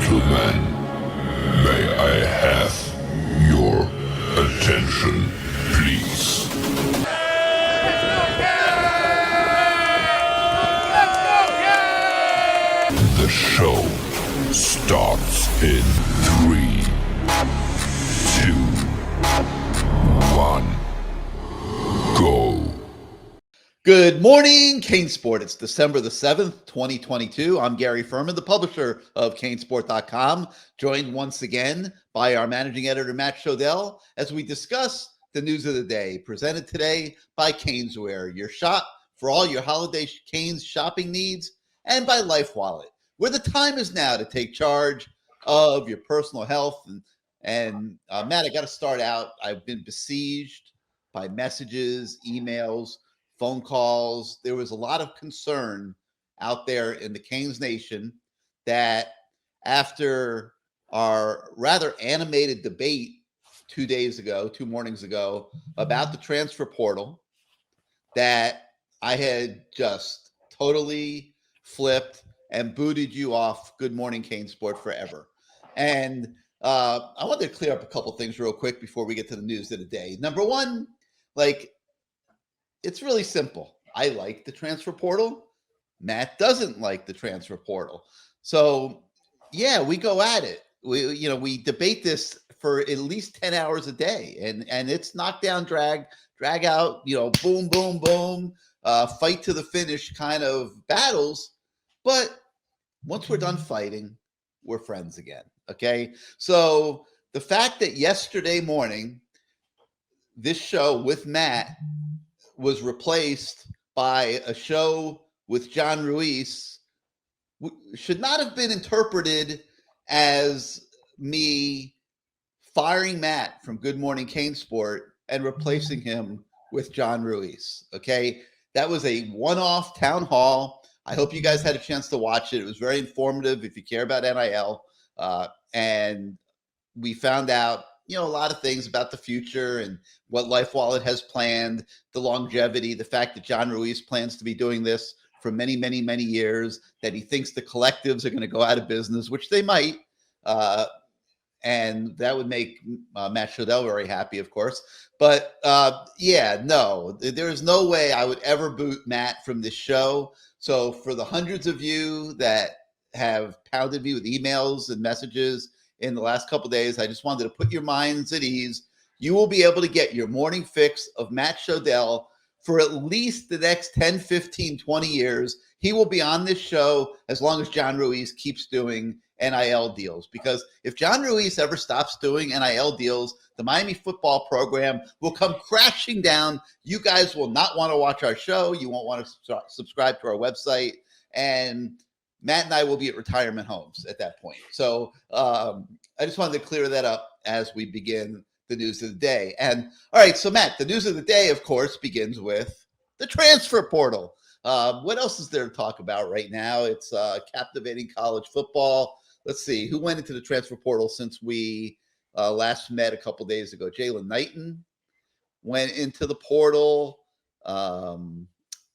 Gentlemen, may I have your attention, please? The show starts in 3, 2, 1, go. Good morning, CaneSport. It's December the 7th, 2022. I'm Gary Ferman, the publisher of CaneSport.com, joined once again by our managing editor, Matt Shodell, as we discuss the news of the day, presented today by Caneswear, your shop for all your holiday Canes shopping needs, and by Life Wallet, where the time is now to take charge of your personal health. And Matt, I got to start out. I've been besieged by messages, emails, phone calls. There was a lot of concern out there in the Canes Nation that after our rather animated debate 2 mornings ago, about the transfer portal, that I had just totally flipped and booted you off Good Morning CaneSport forever. And I wanted to clear up a couple things real quick before we get to the news of the day. Number one, it's really simple. I like the transfer portal. Matt doesn't like the transfer portal. So, yeah, we go at it. We debate this for at least 10 hours a day, and it's knockdown, drag out, boom, boom, boom, fight to the finish kind of battles. But once we're done fighting, we're friends again. Okay. So the fact that yesterday morning, this show with Matt was replaced by a show with John Ruiz should not have been interpreted as me firing Matt from Good Morning CaneSport and replacing him with John Ruiz. Okay. That was a one-off town hall. I hope you guys had a chance to watch it. It was very informative if you care about NIL. And we found out, a lot of things about the future and what Life Wallet has planned, the longevity, the fact that John Ruiz plans to be doing this for many, many, many years, that he thinks the collectives are going to go out of business, which they might. And that would make Matt Shodell very happy, of course. But there's no way I would ever boot Matt from this show. So for the hundreds of you that have pounded me with emails and messages in the last couple of days, I just wanted to put your minds at ease. You will be able to get your morning fix of Matt Shodell for at least the next 10, 15, 20 years. He will be on this show as long as John Ruiz keeps doing NIL deals. Because if John Ruiz ever stops doing NIL deals, the Miami football program will come crashing down. You guys will not want to watch our show. You won't want to subscribe to our website. And Matt and I will be at retirement homes at that point. So I just wanted to clear that up as we begin the news of the day. And all right, so Matt, the news of the day, of course, begins with the transfer portal. What else is there to talk about right now? It's captivating college football. Let's see, who went into the transfer portal since we last met a couple days ago? Jalen Knighton went into the portal.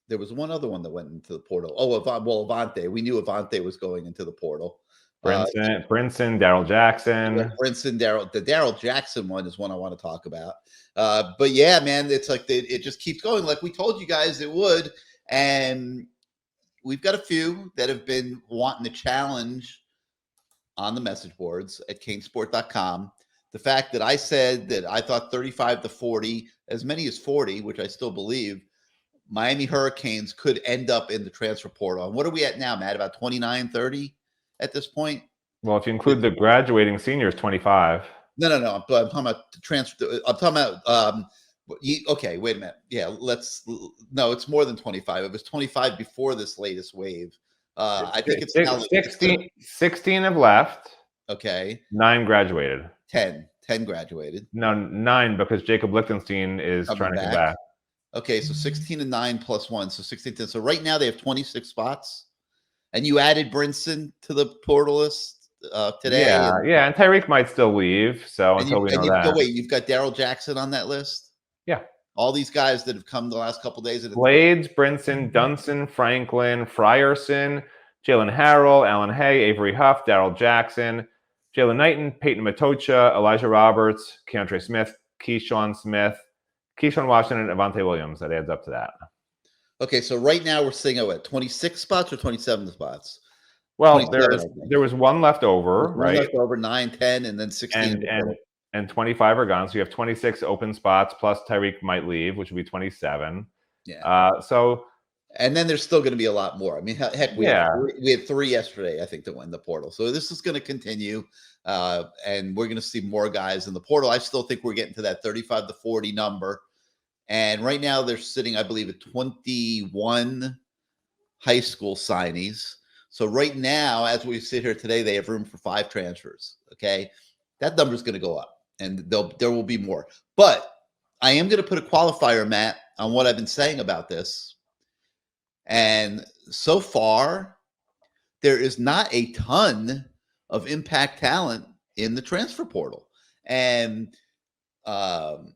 There was one other one that went into the portal. Avante. We knew Avante was going into the portal. Brinson, Daryl Jackson. The Daryl Jackson one is one I want to talk about. But yeah, man, it's like it just keeps going like we told you guys it would. And we've got a few that have been wanting to challenge on the message boards at CaneSport.com. The fact that I said that I thought 35 to 40, as many as 40, which I still believe, Miami Hurricanes could end up in the transfer portal. And what are we at now, Matt? About 29, 30 at this point? Well, if you include the graduating seniors, 25. No. I'm talking about the transfer. I'm talking about okay, wait a minute. Yeah, it's more than 25. It was 25 before this latest wave. I think it's now 16 have left. Okay. 9 graduated. 10 graduated. No, 9 because Jacob Lichtenstein is trying to come back. Okay, so 16 and 9 plus 1, so 16. So right now they have 26 spots, and you added Brinson to the portal list today. Yeah, and Tyreek might still leave. So until we know that. Wait, you've got Daryl Jackson on that list. Yeah, all these guys that have come the last couple of days. Blades, Brinson, Dunson, Franklin, Frierson, Jalen Harrell, Alan Hay, Avery Huff, Darrell Jackson, Jalen Knighton, Peyton Matocha, Elijah Roberts, Keontre Smith, Keyshawn Washington, and Avante Williams. That adds up to that. Okay, so right now we're sitting at 26 spots or 27 spots? Well, there was one left over, right? One left over, 9, 10, and then 16. And 25 are gone. So you have 26 open spots, plus Tyreek might leave, which would be 27. Yeah. And then there's still going to be a lot more. I mean, heck, we had 3 yesterday, I think, that went in the portal. So this is going to continue, and we're going to see more guys in the portal. I still think we're getting to that 35 to 40 number. And right now they're sitting, I believe, at 21 high school signees. So right now, as we sit here today, they have room for 5 transfers. Okay, that number is going to go up, and there will be more. But I am going to put a qualifier, Matt, on what I've been saying about this. And so far, there is not a ton of impact talent in the transfer portal. And the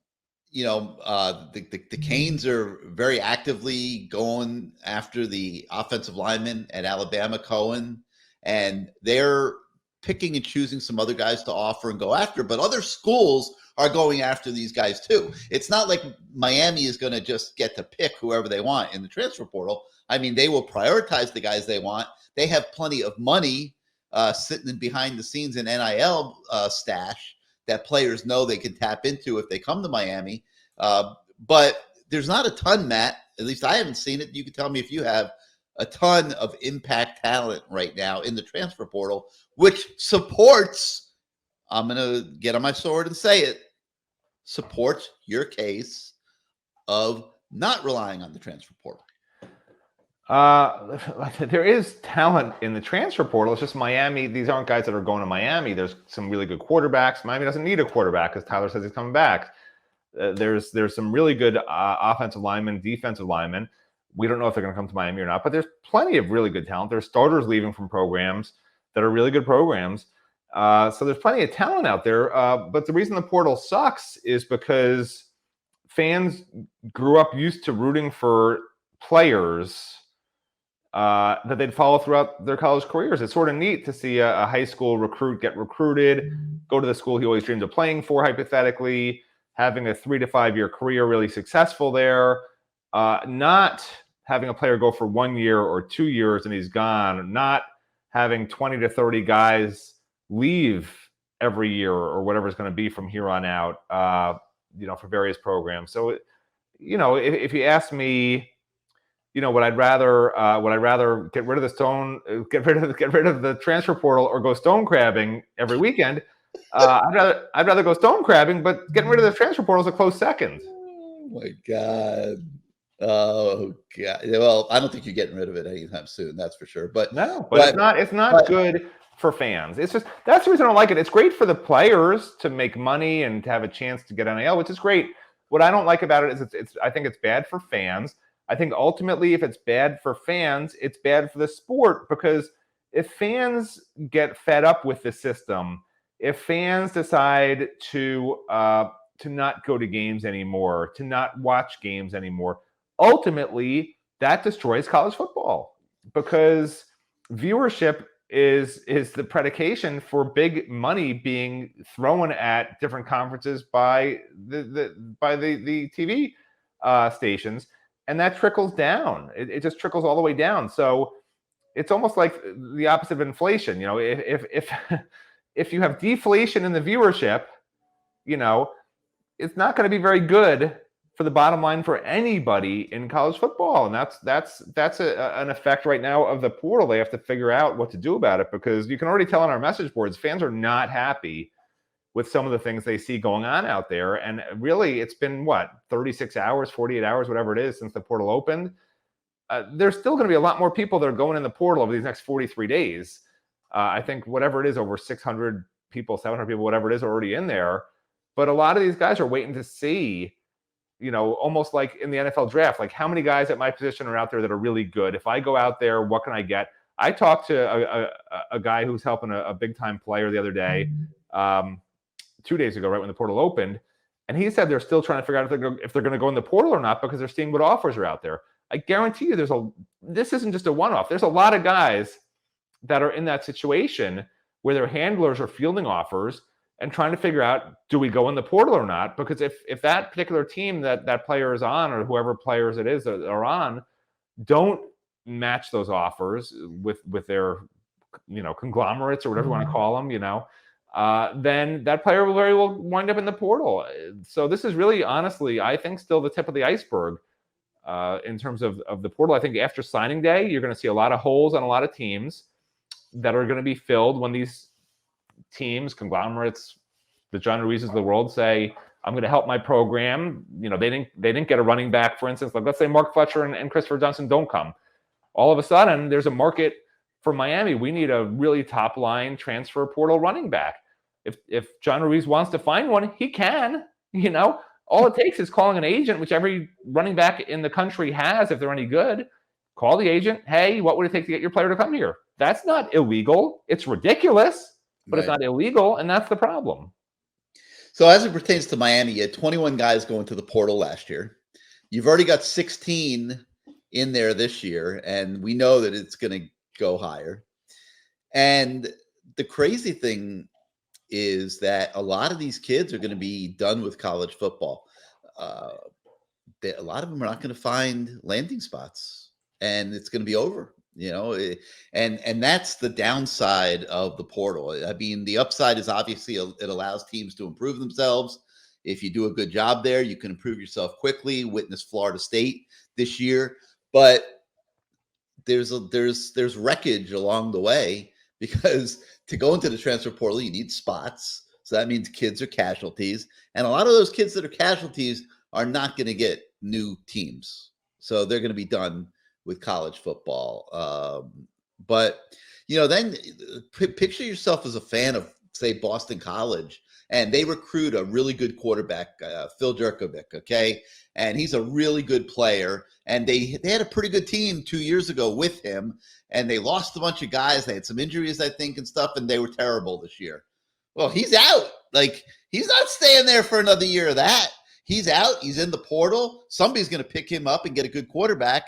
Canes are very actively going after the offensive lineman at Alabama, Cohen, and they're picking and choosing some other guys to offer and go after, but other schools are going after these guys too. It's not like Miami is going to just get to pick whoever they want in the transfer portal. I mean, they will prioritize the guys they want. They have plenty of money sitting behind the scenes in NIL stash that players know they can tap into if they come to Miami. But there's not a ton, Matt. At least I haven't seen it. You can tell me if you have a ton of impact talent right now in the transfer portal, which supports, I'm going to get on my sword and say it, supports your case of not relying on the transfer portal. There is talent in the transfer portal. It's just Miami. These aren't guys that are going to Miami. There's some really good quarterbacks. Miami doesn't need a quarterback because Tyler says he's coming back. There's some really good offensive linemen, defensive linemen. We don't know if they're going to come to Miami or not, but there's plenty of really good talent. There's starters leaving from programs that are really good programs. So there's plenty of talent out there. But the reason the portal sucks is because fans grew up used to rooting for players that they'd follow throughout their college careers. It's sort of neat to see a high school recruit get recruited, go to the school he always dreamed of playing for, hypothetically, having a 3 to 5 year career really successful there, not having a player go for 1 year or 2 years and he's gone, not having 20 to 30 guys leave every year or whatever it's going to be from here on out, for various programs. So, if you ask me, would I rather get rid of the transfer portal or go stone crabbing every weekend? I'd rather go stone crabbing, but getting rid of the transfer portal is a close second. Oh my God. Oh God. Well, I don't think you're getting rid of it anytime soon. That's for sure. But it's not good for fans. It's just, that's the reason I don't like it. It's great for the players to make money and to have a chance to get NIL, which is great. What I don't like about it is I think it's bad for fans. I think ultimately, if it's bad for fans, it's bad for the sport, because if fans get fed up with the system, if fans decide to not go to games anymore, to not watch games anymore, ultimately that destroys college football, because viewership is the predication for big money being thrown at different conferences by the TV stations. And that trickles down. It just trickles all the way down. So it's almost like the opposite of inflation. If you have deflation in the viewership, it's not going to be very good for the bottom line for anybody in college football. And that's an effect right now of the portal. They have to figure out what to do about it, because you can already tell on our message boards, fans are not happy with some of the things they see going on out there. And really, it's been 36 hours, 48 hours, whatever it is, since the portal opened. There's still going to be a lot more people that are going in the portal over these next 43 days. I think whatever it is, over 600 people, 700 people, whatever it is, are already in there. But a lot of these guys are waiting to see, almost like in the NFL draft, like how many guys at my position are out there that are really good. If I go out there, what can I get? I talked to a guy who's helping a big-time player the other day, 2 days ago, right when the portal opened, and he said they're still trying to figure out if they're going to go in the portal or not, because they're seeing what offers are out there. I guarantee you this isn't just a one-off. There's a lot of guys that are in that situation where their handlers are fielding offers and trying to figure out, do we go in the portal or not? Because if that particular team that player is on, or whoever players it is that are on, don't match those offers with their, conglomerates or whatever you want to call them, then that player will very well wind up in the portal. So this is really, honestly, I think still the tip of the iceberg in terms of the portal. I think after signing day, you're going to see a lot of holes on a lot of teams that are going to be filled when these teams, conglomerates, the John Ruizes of the world say, I'm going to help my program. They didn't get a running back, for instance. Like, let's say Mark Fletcher and Christopher Johnson don't come. All of a sudden, there's a market for Miami. We need a really top line transfer portal running back. If John Ruiz wants to find one, he can. All it takes is calling an agent, which every running back in the country has, if they're any good. Call the agent. Hey, what would it take to get your player to come here? That's not illegal. It's ridiculous, but It's not illegal, and that's the problem. So as it pertains to Miami, you had 21 guys going to the portal last year. You've already got 16 in there this year, and we know that it's going to go higher. And the crazy thing is that a lot of these kids are going to be done with college football. A lot of them are not going to find landing spots, and it's going to be over. And that's the downside of the portal. I mean, the upside is obviously it allows teams to improve themselves. If you do a good job there, you can improve yourself quickly. Witness Florida State this year, but there's wreckage along the way, because to go into the transfer portal, you need spots. So that means kids are casualties, and a lot of those kids that are casualties are not going to get new teams. So they're going to be done with college football. But then picture yourself as a fan of, say, Boston College, and they recruit a really good quarterback, Phil Jurkovec, okay? And he's a really good player, and they had a pretty good team 2 years ago with him, and they lost a bunch of guys. They had some injuries, I think, and stuff, and they were terrible this year. Well, he's out. Like, he's not staying there for another year of that. He's out. He's in the portal. Somebody's going to pick him up and get a good quarterback.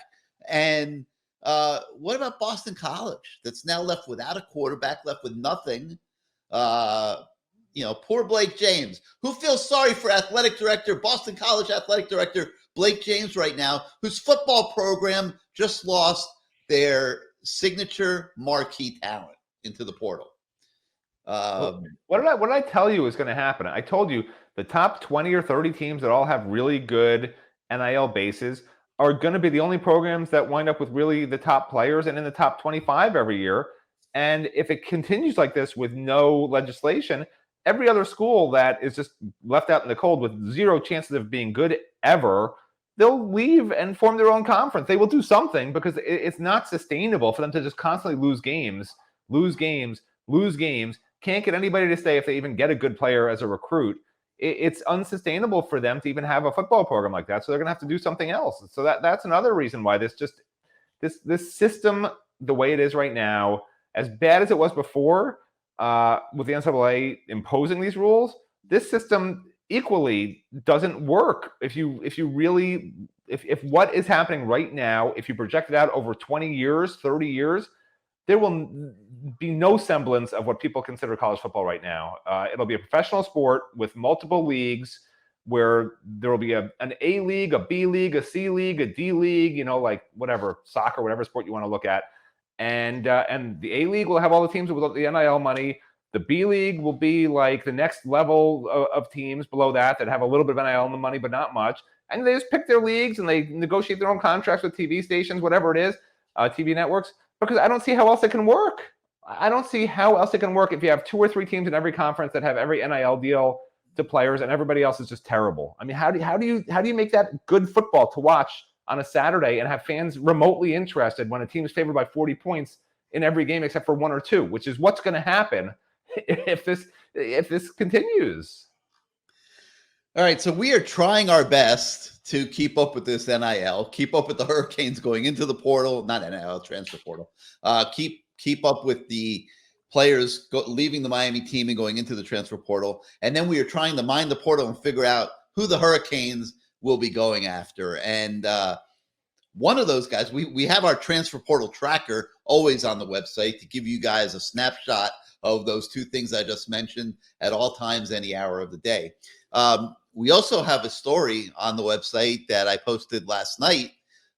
And what about Boston College, that's now left without a quarterback, left with nothing? Poor Blake James, who feels sorry for Boston College athletic director Blake James right now, whose football program just lost their signature marquee talent into the portal. What did I tell you is going to happen? I told you the top 20 or 30 teams that all have really good NIL bases are going to be the only programs that wind up with really the top players and in the top 25 every year. And if it continues like this with no legislation, every other school that is just left out in the cold with zero chances of being good ever, they'll leave and form their own conference. They will do something, because it's not sustainable for them to just constantly lose games, can't get anybody to stay if they even get a good player as a recruit. It's unsustainable for them to even have a football program like that. So they're going to have to do something else. So that's another reason why this system, the way it is right now, as bad as it was before, with the NCAA imposing these rules, this system equally doesn't work. If what is happening right now, if you project it out over 20 years, 30 years, there will be no semblance of what people consider college football right now. It'll be a professional sport with multiple leagues, where there will be an A league, a B league, a C league, a D league, like whatever, soccer, whatever sport you want to look at. And the A league will have all the teams with the NIL money. The B league will be like the next level of teams below that have a little bit of NIL money, but not much. And they just pick their leagues and they negotiate their own contracts with TV stations, whatever it is, TV networks, because I don't see how else it can work. I don't see how else it can work if you have 2 or 3 teams in every conference that have every NIL deal to players, and everybody else is just terrible. I mean, how do you make that good football to watch on a Saturday and have fans remotely interested when a team is favored by 40 points in every game except for 1 or 2, which is what's going to happen if this continues. All right, so we are trying our best to keep up with this NIL, keep up with the Hurricanes going into the portal, not NIL, transfer portal. Keep up with the players leaving the Miami team and going into the transfer portal. And then we are trying to mine the portal and figure out who the Hurricanes will be going after. And one of those guys, we have our transfer portal tracker always on the website to give you guys a snapshot of those two things I just mentioned at all times, any hour of the day. We also have a story on the website that I posted last night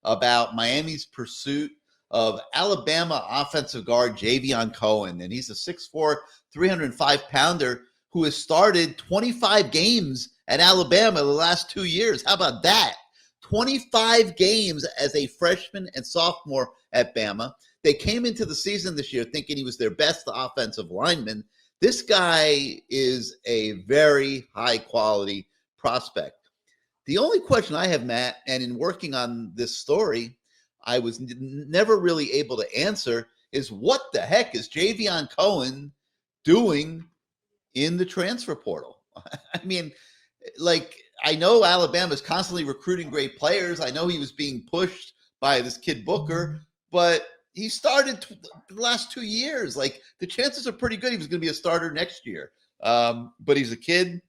about Miami's pursuit of Alabama offensive guard Javion Cohen. And he's a 6'4", 305-pounder who has started 25 games at Alabama the last 2 years. How about that? 25 games as a freshman and sophomore at Bama. They came into the season this year thinking he was their best offensive lineman. This guy is a very high-quality prospect. The only question I have, Matt, and in working on this story, I was never really able to answer, is what the heck is Javion Cohen doing in the transfer portal? I mean, like, I know Alabama's constantly recruiting great players. I know he was being pushed by this kid Booker, but he started the last 2 years. Like, the chances are pretty good he was going to be a starter next year. But he's a kid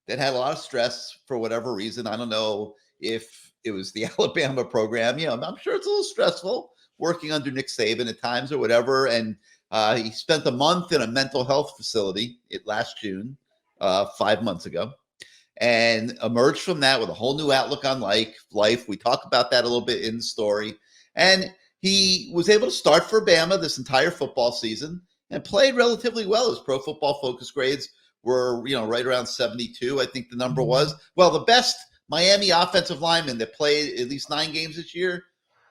that had a lot of stress for whatever reason. I don't know if it was the Alabama program. You know, I'm sure it's a little stressful working under Nick Saban at times or whatever. And he spent a month in a mental health facility last June, 5 months ago, and emerged from that with a whole new outlook on life. We talk about that a little bit in the story. And he was able to start for Bama this entire football season and played relatively well. His Pro Football Focus grades were, right around 72, I think the number was. Well, the best Miami offensive lineman that played at least 9 games this year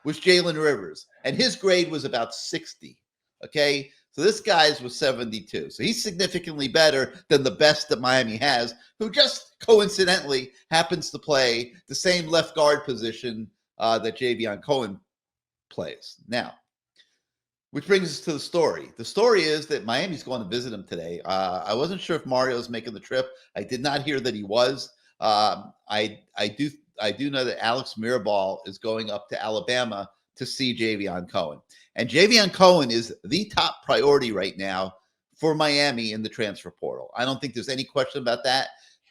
was Jalen Rivers, and his grade was about 60. Okay, so this guy's was 72. So he's significantly better than the best that Miami has, who just coincidentally happens to play the same left guard position that Javion Cohen plays. Now, which brings us to the story. The story is that Miami's going to visit him today. I wasn't sure if Mario's making the trip. I did not hear that he was. I do know that Alex Mirabal is going up to Alabama to see Javion Cohen. And Javion Cohen is the top priority right now for Miami in the transfer portal. I don't think there's any question about that.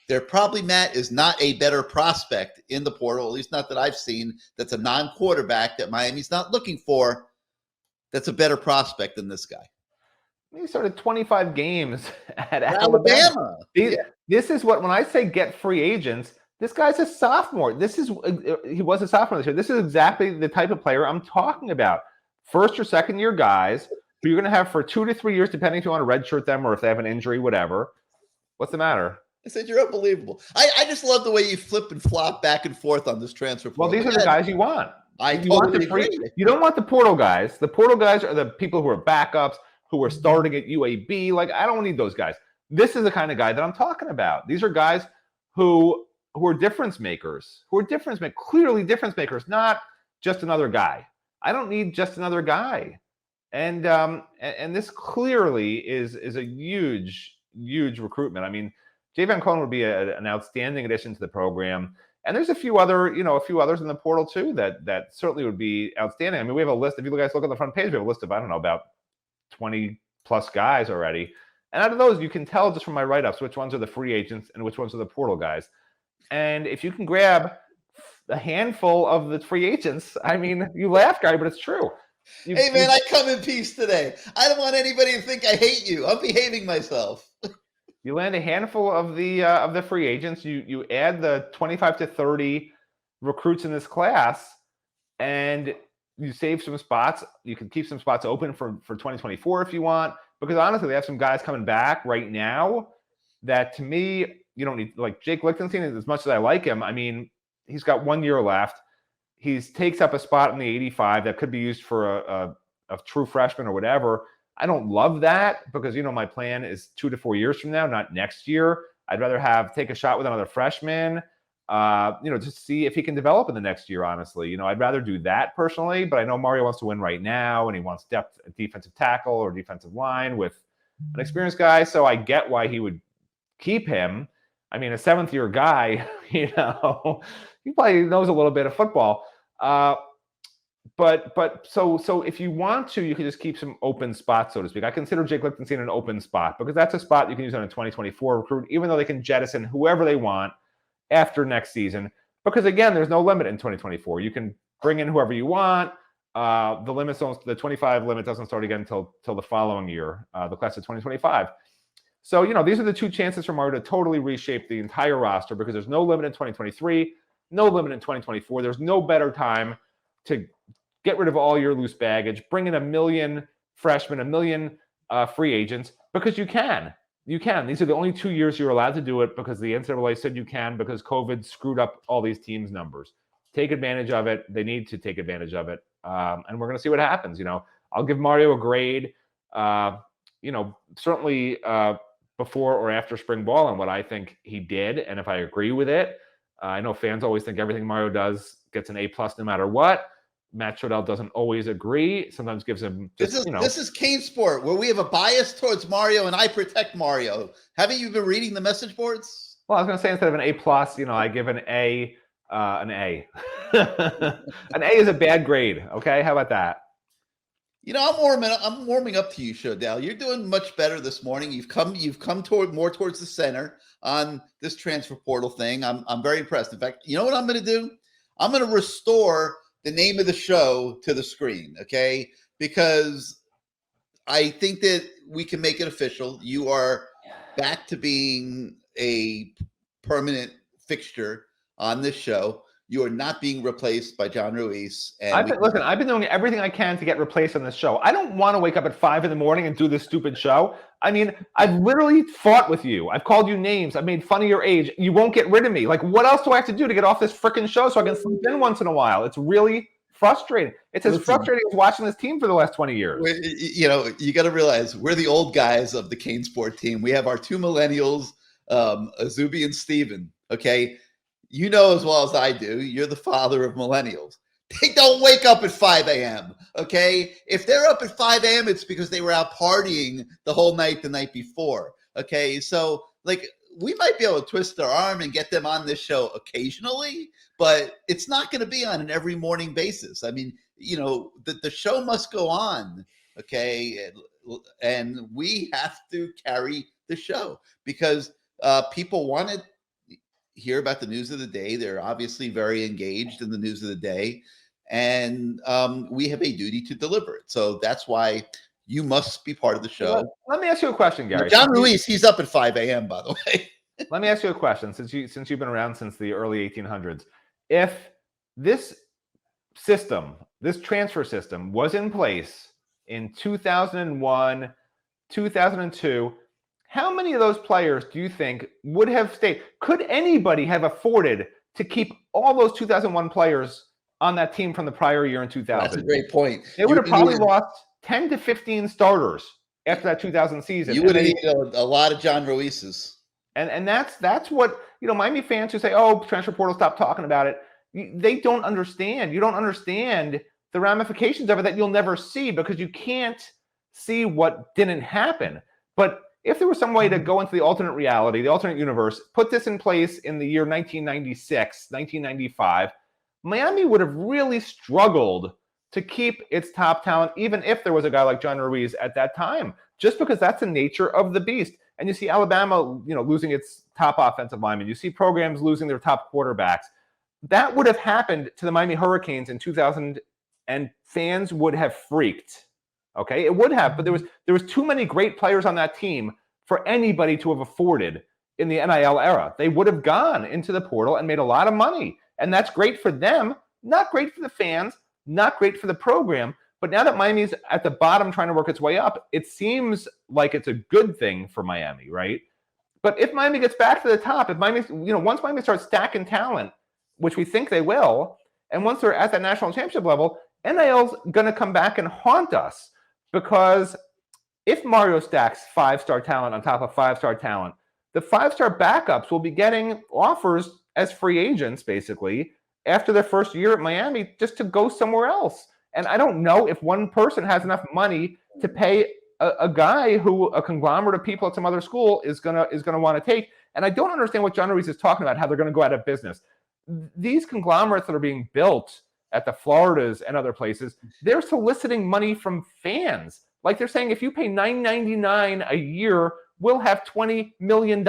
There probably, Matt, is not a better prospect in the portal, at least not that I've seen, that's a non-quarterback that Miami's not looking for, that's a better prospect than this guy. He started 25 games at Alabama. This is what, when I say get free agents, this guy's a sophomore. He was a sophomore this year. This is exactly the type of player I'm talking about. First or second year guys who you're going to have for 2 to 3 years, depending if you want to redshirt them or if they have an injury, whatever. What's the matter? I said, you're unbelievable. I just love the way you flip and flop back and forth on this transfer portal. Well, these are the guys you want. Totally agree. You don't want the portal guys. The portal guys are the people who are backups, who are starting at UAB. Like, I don't need those guys. This is the kind of guy that I'm talking about. These are guys who are difference makers, clearly difference makers, not just another guy. I don't need just another guy. And this clearly is a huge recruitment. I mean, Javion Cohen would be an outstanding addition to the program. And there's a few others in the portal too that certainly would be outstanding. I mean, we have a list. If you guys look on the front page, we have a list of, about 20 plus guys already. And out of those, you can tell just from my write-ups which ones are the free agents and which ones are the portal guys. And if you can grab a handful of the free agents, I mean, you laugh, Gary, but it's true. Hey, man, I come in peace today. I don't want anybody to think I hate you. I'm behaving myself. You land a handful of the free agents. You add the 25 to 30 recruits in this class, and you save some spots. You can keep some spots open for 2024 if you want. Because honestly, they have some guys coming back right now that, to me, you don't need. Like Jake Lichtenstein, as much as I like him, I mean, he's got 1 year left. He takes up a spot in the 85 that could be used for a true freshman or whatever. I don't love that because, my plan is 2 to 4 years from now, not next year. I'd rather take a shot with another freshman, just see if he can develop in the next year, honestly. I'd rather do that personally, but I know Mario wants to win right now and he wants depth at defensive tackle or defensive line with an experienced guy. So I get why he would keep him. I mean, a 7th-year guy, he probably knows a little bit of football. But so if you want to, you can just keep some open spots, so to speak. I consider Jake Lichtenstein an open spot because that's a spot you can use on a 2024 recruit, even though they can jettison whoever they want after next season. Because again, there's no limit in 2024. You can bring in whoever you want. The 25 limit doesn't start again until the following year, the class of 2025. So, these are the two chances for Mario to totally reshape the entire roster, because there's no limit in 2023, no limit in 2024. There's no better time to get rid of all your loose baggage, bring in 1 million freshmen, 1 million free agents, because you can. You can. These are the only 2 years you're allowed to do it, because the NCAA said you can, because COVID screwed up all these teams' numbers. Take advantage of it. They need to take advantage of it. And we're going to see what happens. I'll give Mario a grade, certainly before or after spring ball on what I think he did. And if I agree with it, I know fans always think everything Mario does gets an A+ no matter what. Matt Shodell doesn't always agree. Sometimes gives him this is CaneSport, where we have a bias towards Mario and I protect Mario. Haven't you been reading the message boards? Well, I was going to say, instead of an A+, I give an A. An A. An A is a bad grade. Okay, how about that? I'm warming up to you, Shodell. You're doing much better this morning. You've come more towards the center on this transfer portal thing. I'm very impressed. In fact, you know what I'm going to do? I'm going to restore the name of the show to the screen, okay? Because I think that we can make it official. You are back to being a permanent fixture on this show. You are not being replaced by John Ruiz. And I've been doing everything I can to get replaced on this show. I don't want to wake up at 5 a.m. and do this stupid show. I mean, I've literally fought with you. I've called you names. I've made fun of your age. You won't get rid of me. Like, what else do I have to do to get off this freaking show so I can sleep in once in a while? It's really frustrating. It's as frustrating as watching this team for the last 20 years. You got to realize we're the old guys of the CaneSport team. We have our two millennials, Azubi and Steven, okay? You know as well as I do, you're the father of millennials. They don't wake up at 5 a.m., okay? If they're up at 5 a.m., it's because they were out partying the whole night the night before, okay? So, we might be able to twist their arm and get them on this show occasionally, but it's not going to be on an every morning basis. I mean, the show must go on, okay? And we have to carry the show because people want to hear about the news of the day. They're obviously very engaged in the news of the day, and we have a duty to deliver it. So that's why you must be part of the show. Let me ask you a question, Gary. John Ruiz, he's up at 5 a.m., by the way. Let me ask you a question, since you've been around since the early 1800s. If this system, this transfer system, was in place in 2001, 2002, how many of those players do you think would have stayed? Could anybody have afforded to keep all those 2001 players on that team from the prior year in 2000? That's a great point. They would have probably lost 10 to 15 starters after that 2000 season. You would have needed a lot of John Ruiz's. And that's what, Miami fans who say, oh, transfer portal, stop talking about it. They don't understand. You don't understand the ramifications of it that you'll never see, because you can't see what didn't happen. But if there was some way to go into the alternate reality, the alternate universe, put this in place in the year 1996, 1995, Miami would have really struggled to keep its top talent, even if there was a guy like John Ruiz at that time, just because that's the nature of the beast. And you see Alabama, losing its top offensive lineman. You see programs losing their top quarterbacks. That would have happened to the Miami Hurricanes in 2000, and fans would have freaked. Okay, it would have, but there was too many great players on that team for anybody to have afforded in the NIL era. They would have gone into the portal and made a lot of money, and that's great for them, not great for the fans, not great for the program. But now that Miami's at the bottom trying to work its way up, it seems like it's a good thing for Miami, right? But if Miami gets back to the top, if Miami, once Miami starts stacking talent, which we think they will, and once they're at that national championship level, NIL's going to come back and haunt us. Because if Mario stacks 5-star talent on top of 5-star talent, the 5-star backups will be getting offers as free agents, basically, after their first year at Miami, just to go somewhere else. And I don't know if one person has enough money to pay a guy who a conglomerate of people at some other school is gonna want to take. And I don't understand what John Ruiz is talking about, how they're going to go out of business. These conglomerates that are being built at the Floridas and other places, they're soliciting money from fans. Like they're saying, if you pay $9.99 a year, we'll have $20 million,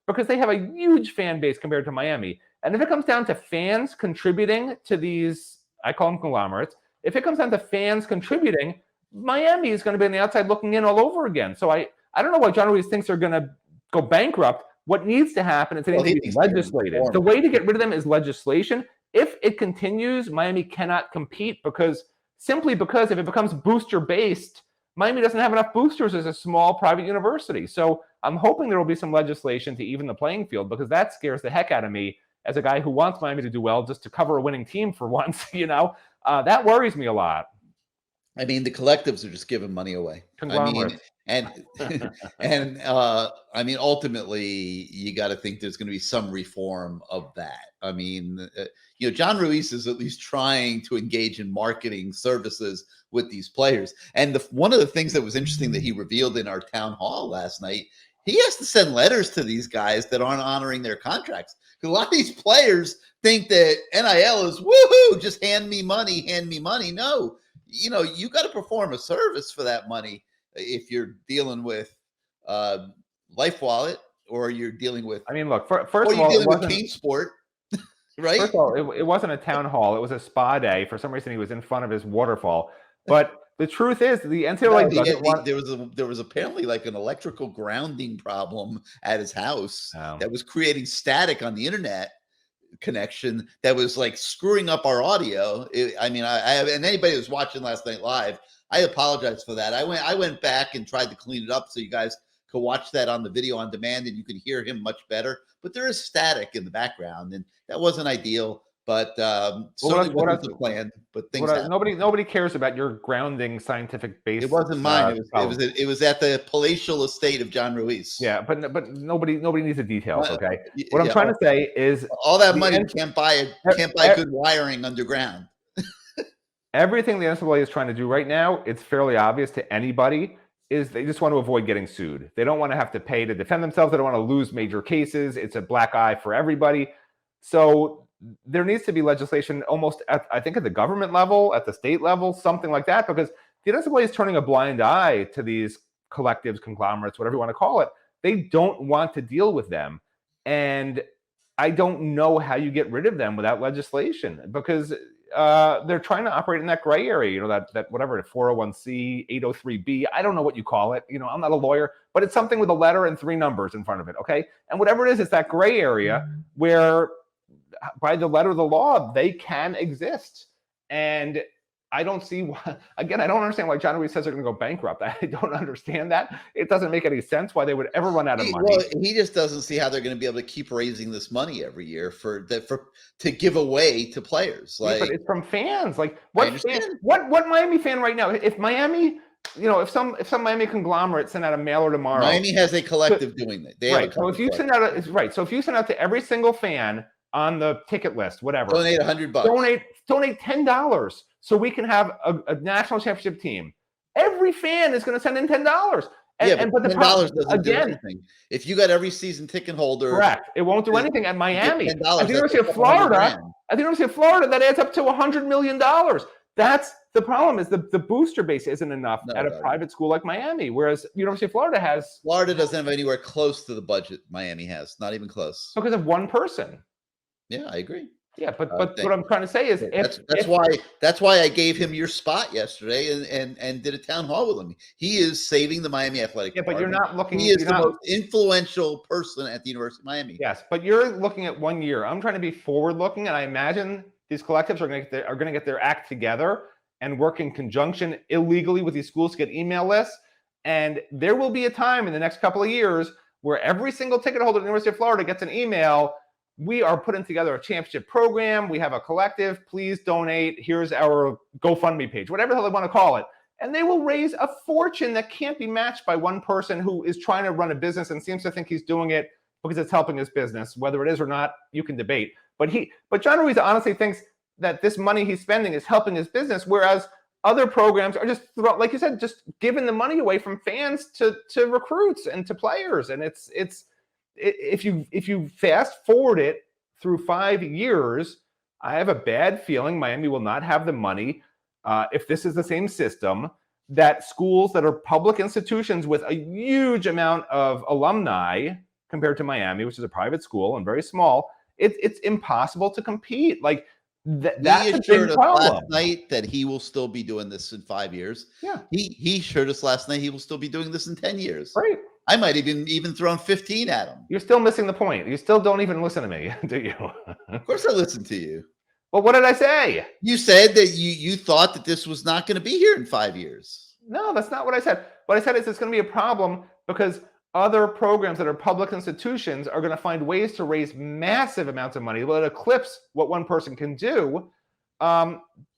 because they have a huge fan base compared to Miami. And if it comes down to fans contributing to these I call them conglomerates. If it comes down to fans contributing, Miami is going to be on the outside looking in all over again. So I don't know why John Ruiz thinks they're going to go bankrupt. What needs to happen is it needs to be legislated. The way to get rid of them is legislation. If it continues, Miami cannot compete simply because if it becomes booster based, Miami doesn't have enough boosters as a small private university. So I'm hoping there will be some legislation to even the playing field, because that scares the heck out of me as a guy who wants Miami to do well just to cover a winning team for once. That worries me a lot. I mean, the collectives are just giving money away. I mean, and I mean, ultimately, you got to think there's going to be some reform of that. I mean, John Ruiz is at least trying to engage in marketing services with these players. And one of the things that was interesting that he revealed in our town hall last night, he has to send letters to these guys that aren't honoring their contracts. Because a lot of these players think that NIL is woohoo, just hand me money, hand me money. No. You got to perform a service for that money if you're dealing with Life Wallet or you're dealing with. I mean, look, first of all, dealing with CaneSport, right? First of all, it wasn't a town hall; it was a spa day. For some reason, he was in front of his waterfall. But the truth is, the NCAA there was apparently like an electrical grounding problem at his house that was creating static on the internet connection that was like screwing up our audio. And anybody who's watching last night live, I apologize for that. I went back and tried to clean it up so you guys could watch that on the video on demand and you could hear him much better. But there is static in the background, and that wasn't ideal. But certainly wasn't the plan. But things nobody cares about your grounding scientific base. It wasn't mine. It was at the palatial estate of John Ruiz. Yeah, but nobody needs the details. Okay, what I'm trying to say is all that money can't buy good wiring underground. Everything the NCAA is trying to do right now, it's fairly obvious to anybody, is they just want to avoid getting sued. They don't want to have to pay to defend themselves. They don't want to lose major cases. It's a black eye for everybody. So there needs to be legislation almost at the government level, at the state level, something like that, because the NCAA is turning a blind eye to these collectives, conglomerates, whatever you want to call it. They don't want to deal with them. And I don't know how you get rid of them without legislation, because they're trying to operate in that gray area, that whatever, 401c, 803b, I don't know what you call it. I'm not a lawyer, but it's something with a letter and 3 numbers in front of it, okay? And whatever it is, it's that gray area where by the letter of the law, they can exist. And I don't see why, again, I don't understand why John Ruiz says they're going to go bankrupt. I don't understand that. It doesn't make any sense why they would ever run out of money. Well, he just doesn't see how they're going to be able to keep raising this money every year to give away to players. Like, but it's from fans. Like what Miami fan right now? If Miami, if some Miami conglomerate sent out a mailer tomorrow, Miami has a collective doing that. Right. So if you send out to every single fan on the ticket list, whatever, donate $100. Donate $10 so we can have a national championship team. Every fan is going to send in $10. But $10 doesn't do anything. If you got every season ticket holder, correct, it won't do anything at Miami. At the University of Florida, that adds up to $100 million. That's the problem. Is the booster base isn't enough at a private school like Miami, whereas University of Florida doesn't have anywhere close to the budget Miami has, not even close, because of one person. Yeah, I agree. Yeah, but what I'm trying to say is that's why I gave him your spot yesterday and did a town hall with him. He is saving the Miami Athletic Department. But you're not looking. He is the most influential person at the University of Miami. Yes, but you're looking at 1 year. I'm trying to be forward looking, and I imagine these collectives are going to get their act together and work in conjunction illegally with these schools to get email lists. And there will be a time in the next couple of years where every single ticket holder at the University of Florida gets an email. We are putting together a championship program. We have a collective. Please donate. Here's our GoFundMe page, whatever the hell they want to call it. And they will raise a fortune that can't be matched by one person who is trying to run a business and seems to think he's doing it because it's helping his business. Whether it is or not, you can debate. But John Ruiz honestly thinks that this money he's spending is helping his business, whereas other programs are just, like you said, just giving the money away from fans to recruits and to players. And it's if you fast forward it through 5 years, I have a bad feeling Miami will not have the money if this is the same system, that schools that are public institutions with a huge amount of alumni compared to Miami, which is a private school and very small, it's impossible to compete. Like That's a assured big us problem. last night that he will still be doing this in 5 years. Yeah. He assured us last night he will still be doing this in 10 years. Right. I might even thrown 15 at him. You're still missing the point. You still don't even listen to me, do you? Of course I listened to you. Well, what did I say? You said that you thought that this was not going to be here in 5 years. No, that's not what I said. What I said is it's going to be a problem because other programs that are public institutions are going to find ways to raise massive amounts of money. Will it eclipse what one person can do?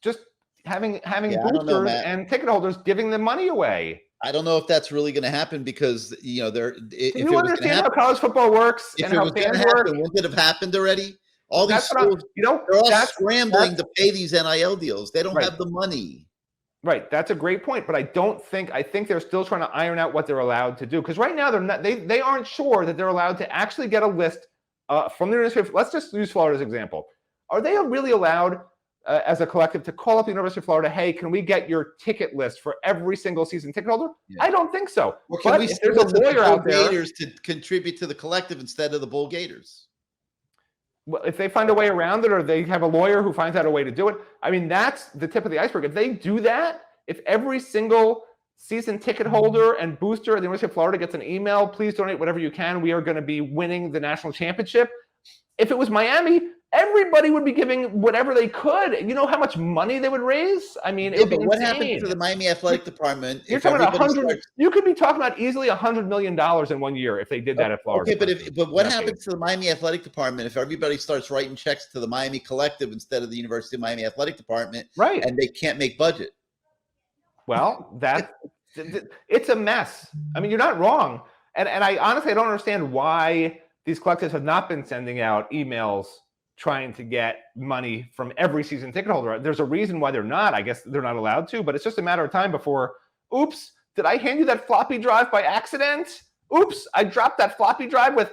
Just having boosters and ticket holders giving the money away. I don't know if that's really going to happen because Do you understand how college football works and how fans work? Wouldn't it have happened already? All these schools, they're all scrambling to pay these NIL deals. They don't have the money. Right, that's a great point, but I think they're still trying to iron out what they're allowed to do because right now they aren't sure that they're allowed to actually get a list from the University of. Let's just use Florida as an example. Are they really allowed as a collective to call up the University of Florida? Hey, can we get your ticket list for every single season ticket holder? Yeah. I don't think so. Or can we there's a lawyer out there Gators to contribute to the collective instead of the Bull Gators? Well, if they find a way around it or they have a lawyer who finds out a way to do it, I mean, that's the tip of the iceberg. If they do that, if every single season ticket holder and booster at the University of Florida gets an email, please donate whatever you can. We are going to be winning the national championship. If it was Miami, everybody would be giving whatever they could. You know how much money they would raise? I mean, it would be insane. What happened to the Miami Athletic Department? You're talking about you could be talking about easily $100 million in 1 year if they did that at Florida. Okay, but what happens to the Miami Athletic Department if everybody starts writing checks to the Miami Collective instead of the University of Miami Athletic Department? Right. And they can't make budget. Well, it's a mess. I mean, you're not wrong. And I honestly, I don't understand why these collectives have not been sending out emails trying to get money from every season ticket holder. There's a reason why they're not. I guess they're not allowed to, but it's just a matter of time before, oops, did I hand you that floppy drive by accident? Oops, I dropped that floppy drive with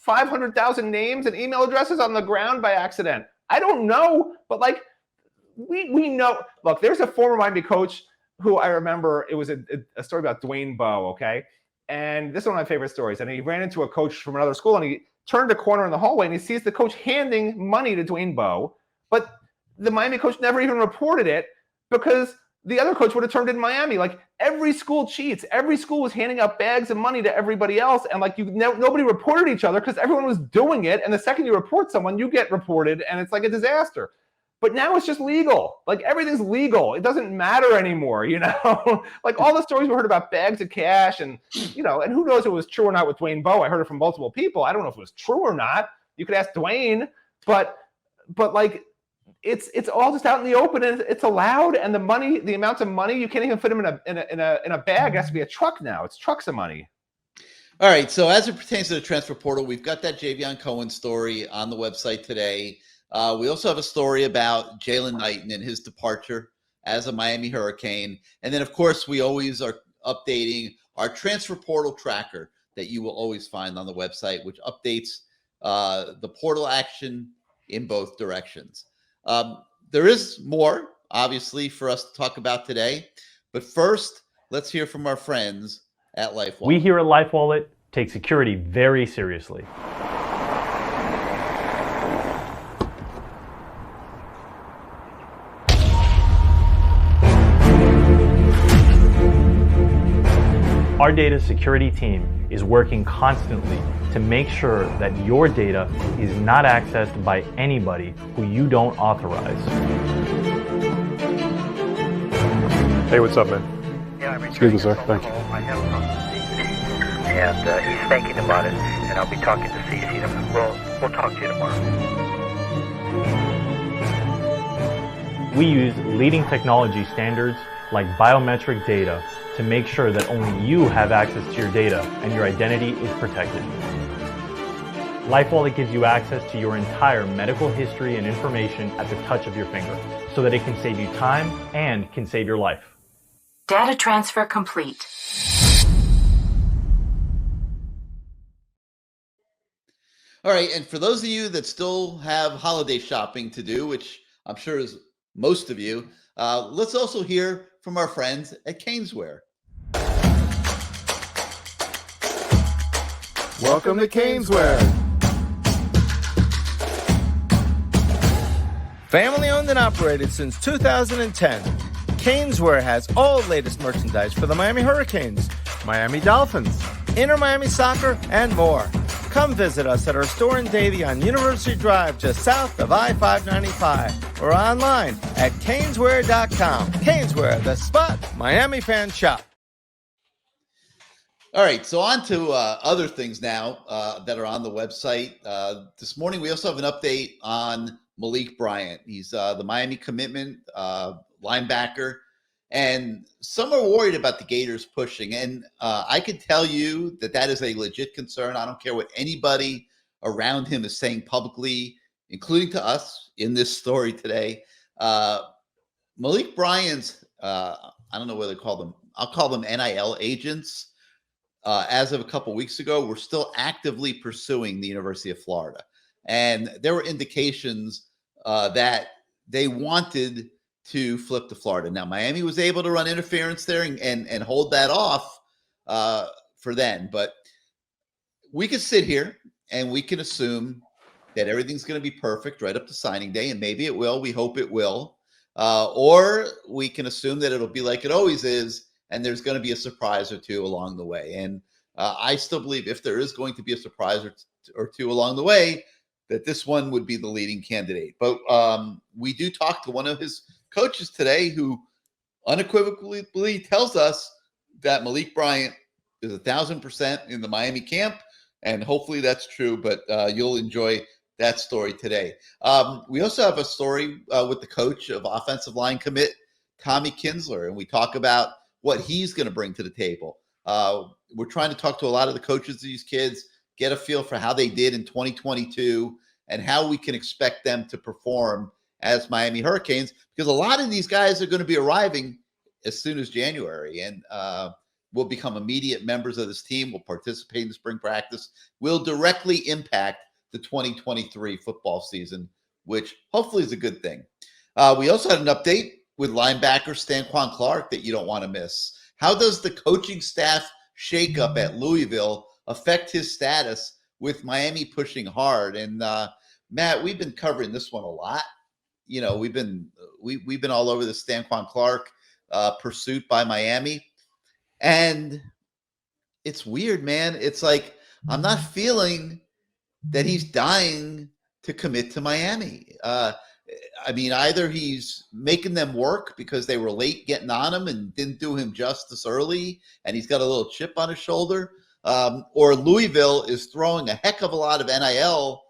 500,000 names and email addresses on the ground by accident. I don't know, but like we know. Look, there's a former Miami coach who I remember, it was a story about Dwayne Bowe, okay? And this is one of my favorite stories. And he ran into a coach from another school and he turned a corner in the hallway and he sees the coach handing money to Dwayne Bowe, but the Miami coach never even reported it because the other coach would have turned it in Miami. Like every school cheats. Every school was handing out bags of money to everybody else. And like nobody reported each other because everyone was doing it. And the second you report someone, you get reported and it's like a disaster. But now it's just legal. Like everything's legal. It doesn't matter anymore, you know? Like all the stories we heard about bags of cash and, you know, and who knows if it was true or not with Dwayne Bowe. I heard it from multiple people. I don't know if it was true or not. You could ask Dwayne, but like it's all just out in the open and it's allowed. And the money, the amounts of money, you can't even fit them in a bag. It has to be a truck now. It's trucks of money. All right. So as it pertains to the transfer portal, we've got that Javion Cohen story on the website today. We also have a story about Jalen Knighton and his departure as a Miami Hurricane. And then, of course, we always are updating our transfer portal tracker that you will always find on the website, which updates the portal action in both directions. There is more, obviously, for us to talk about today. But first, let's hear from our friends at LifeWallet. We here at LifeWallet take security very seriously. Our data security team is working constantly to make sure that your data is not accessed by anybody who you don't authorize. Hey, what's up, man? Yeah, excuse me, sir. Thank you. I have a problem with CC, and he's thinking about it, and I'll be talking to CC. We'll talk to you tomorrow. We use leading technology standards like biometric data to make sure that only you have access to your data and your identity is protected. LifeWallet gives you access to your entire medical history and information at the touch of your finger, so that it can save you time and can save your life. Data transfer complete. All right, and for those of you that still have holiday shopping to do, which I'm sure is most of you, let's also hear from our friends at CaneSport. Welcome to CaneSport. Family owned and operated since 2010, CaneSport has all latest merchandise for the Miami Hurricanes, Miami Dolphins, Inter Miami Soccer, and more. Come visit us at our store in Davie on University Drive, just south of I-595, or online at caneswear.com. CaneSport, the spot Miami fans shop. All right, so on to other things now that are on the website. This morning, we also have an update on Malik Bryant. He's the Miami commitment linebacker, and some are worried about the Gators pushing. And I can tell you that is a legit concern. I don't care what anybody around him is saying publicly, including to us in this story today. Malik Bryant's, I don't know what they call them. I'll call them NIL agents. As of a couple weeks ago, we're still actively pursuing the University of Florida. And there were indications that they wanted to flip to Florida. Now, Miami was able to run interference there and hold that off for then. But we can sit here and we can assume that everything's going to be perfect right up to signing day. And maybe it will. We hope it will. Or we can assume that it'll be like it always is, and there's going to be a surprise or two along the way. And I still believe if there is going to be a surprise or two along the way, that this one would be the leading candidate. But we do talk to one of his coaches today who unequivocally tells us that Malik Bryant is 1,000% in the Miami camp. And hopefully that's true, but you'll enjoy that story today. We also have a story with the coach of offensive line commit, Tommy Kinsler, and we talk about what he's going to bring to the table. We're trying to talk to a lot of the coaches of these kids, get a feel for how they did in 2022 and how we can expect them to perform as Miami Hurricanes, because a lot of these guys are going to be arriving as soon as January and will become immediate members of this team, will participate in the spring practice, will directly impact the 2023 football season, which hopefully is a good thing. We also had an update with linebacker Stanquan Clark that you don't want to miss. How does the coaching staff shakeup at Louisville affect his status with Miami pushing hard? And Matt, we've been covering this one a lot. You know, we've been all over the Stanquan Clark pursuit by Miami, and it's weird, man. It's like I'm not feeling that he's dying to commit to Miami. I mean, either he's making them work because they were late getting on him and didn't do him justice early, and he's got a little chip on his shoulder, or Louisville is throwing a heck of a lot of NIL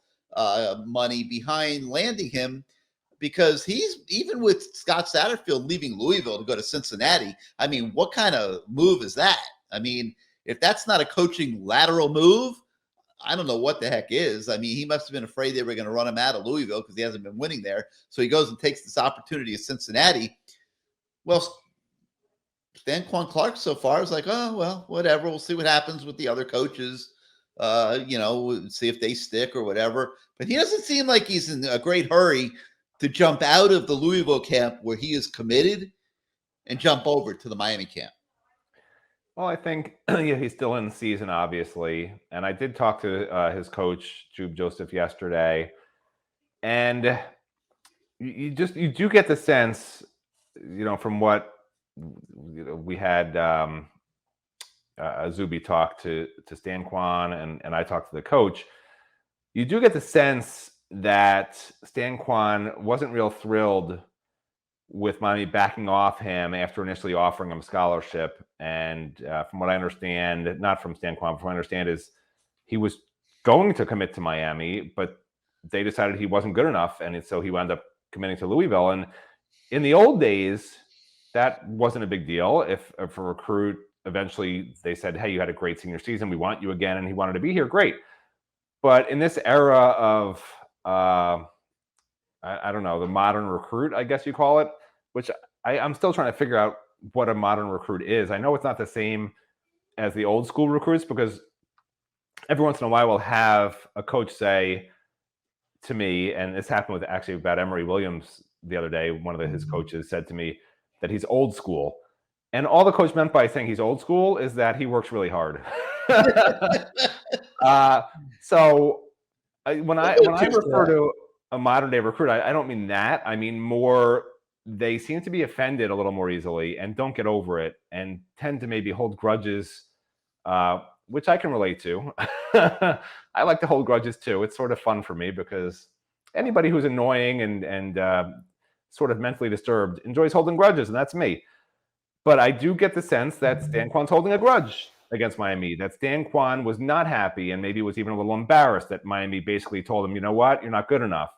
money behind landing him, because he's, even with Scott Satterfield leaving Louisville to go to Cincinnati, I mean, what kind of move is that? I mean, if that's not a coaching lateral move, I don't know what the heck is. I mean, he must have been afraid they were going to run him out of Louisville because he hasn't been winning there. So he goes and takes this opportunity at Cincinnati. Well, Stanquan Clark so far is like, oh, well, whatever. We'll see what happens with the other coaches. We'll see if they stick or whatever. But he doesn't seem like he's in a great hurry to jump out of the Louisville camp where he is committed and jump over to the Miami camp. Well, I think he's still in the season, obviously. And I did talk to his coach, Jube Joseph, yesterday. And you do get the sense, from what we had Zuby talk to Stanquan and I talked to the coach. You do get the sense that Stanquan wasn't real thrilled with Miami backing off him after initially offering him a scholarship. And from what I understand, not from Stanquan, but from what I understand is he was going to commit to Miami, but they decided he wasn't good enough. And so he wound up committing to Louisville. And in the old days, that wasn't a big deal. If a recruit, eventually they said, hey, you had a great senior season, we want you again, and he wanted to be here, great. But in this era of, I don't know, the modern recruit, I guess you call it, which I'm still trying to figure out what a modern recruit is. I know it's not the same as the old school recruits, because every once in a while we'll have a coach say to me, and this happened with actually about Emory Williams the other day, one of his coaches said to me that he's old school. And all the coach meant by saying he's old school is that he works really hard. So when I refer to a modern day recruit. I don't mean that. I mean more they seem to be offended a little more easily and don't get over it and tend to maybe hold grudges, which I can relate to. I like to hold grudges too. It's sort of fun for me because anybody who's annoying and sort of mentally disturbed enjoys holding grudges, and that's me. But I do get the sense that Stan Kwan's holding a grudge against Miami, that Stan Kwan was not happy and maybe was even a little embarrassed that Miami basically told him, you know what, you're not good enough.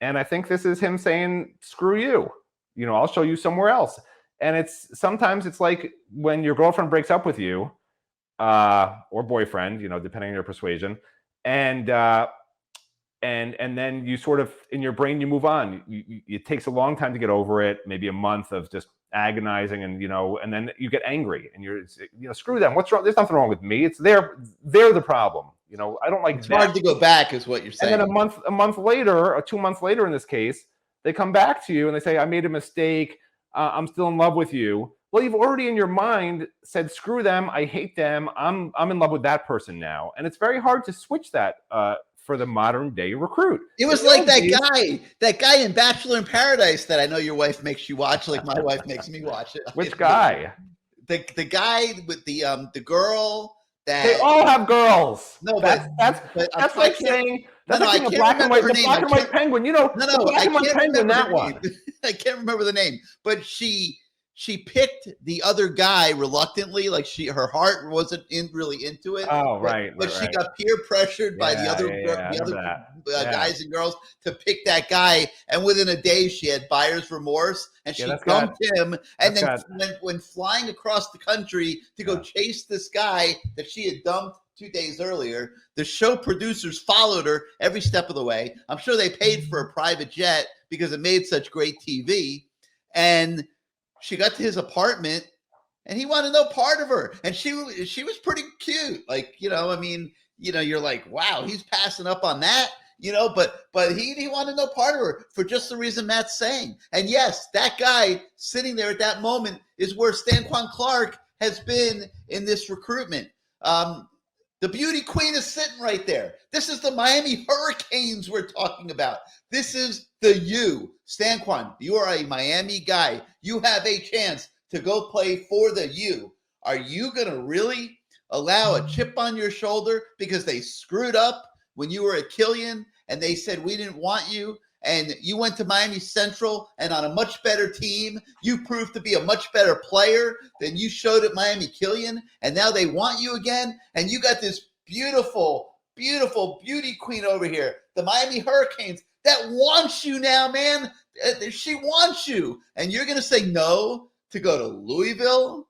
And I think this is him saying, screw you. You know, I'll show you somewhere else. And sometimes it's like when your girlfriend breaks up with you, or boyfriend, you know, depending on your persuasion, and then you sort of in your brain you move on. It takes a long time to get over it, maybe a month of just agonizing, and and then you get angry and you're screw them. What's wrong? There's nothing wrong with me. It's they're the problem. I don't like. It's hard to go back, is what you're saying. And then a month later, or 2 months later, in this case, they come back to you and they say, "I made a mistake. I'm still in love with you." Well, you've already in your mind said, "Screw them. I hate them. I'm in love with that person now," and it's very hard to switch that for the modern day recruit. It was like that guy in Bachelor in Paradise that I know your wife makes you watch, like my wife makes me watch it. Which guy? The guy with the girl. They all have girls. No, that's like saying that's like a black and white penguin. I can't remember that one. I can't remember the name, but she picked the other guy reluctantly, like her heart wasn't really into it. Oh, right. But she got peer pressured by the other guys and girls to pick that guy, and within a day she had buyer's remorse, and she dumped him. And then when flying across the country to go chase this guy that she had dumped 2 days earlier, the show producers followed her every step of the way. I'm sure they paid for a private jet because it made such great TV. And she got to his apartment and he wanted no part of her. And she was pretty cute. Like, you're like, wow, he's passing up on that, but he wanted no part of her for just the reason Matt's saying. And yes, that guy sitting there at that moment is where Stanquan Clark has been in this recruitment. The beauty queen is sitting right there. This is the Miami Hurricanes we're talking about. This is the U. Stanquan, you are a Miami guy. You have a chance to go play for the U. Are you going to really allow a chip on your shoulder because they screwed up when you were at Killian and they said, we didn't want you, and you went to Miami Central and on a much better team, you proved to be a much better player than you showed at Miami Killian, and now they want you again, and you got this beautiful, beautiful beauty queen over here, the Miami Hurricanes, that wants you now, man. She wants you, and you're going to say no to go to Louisville?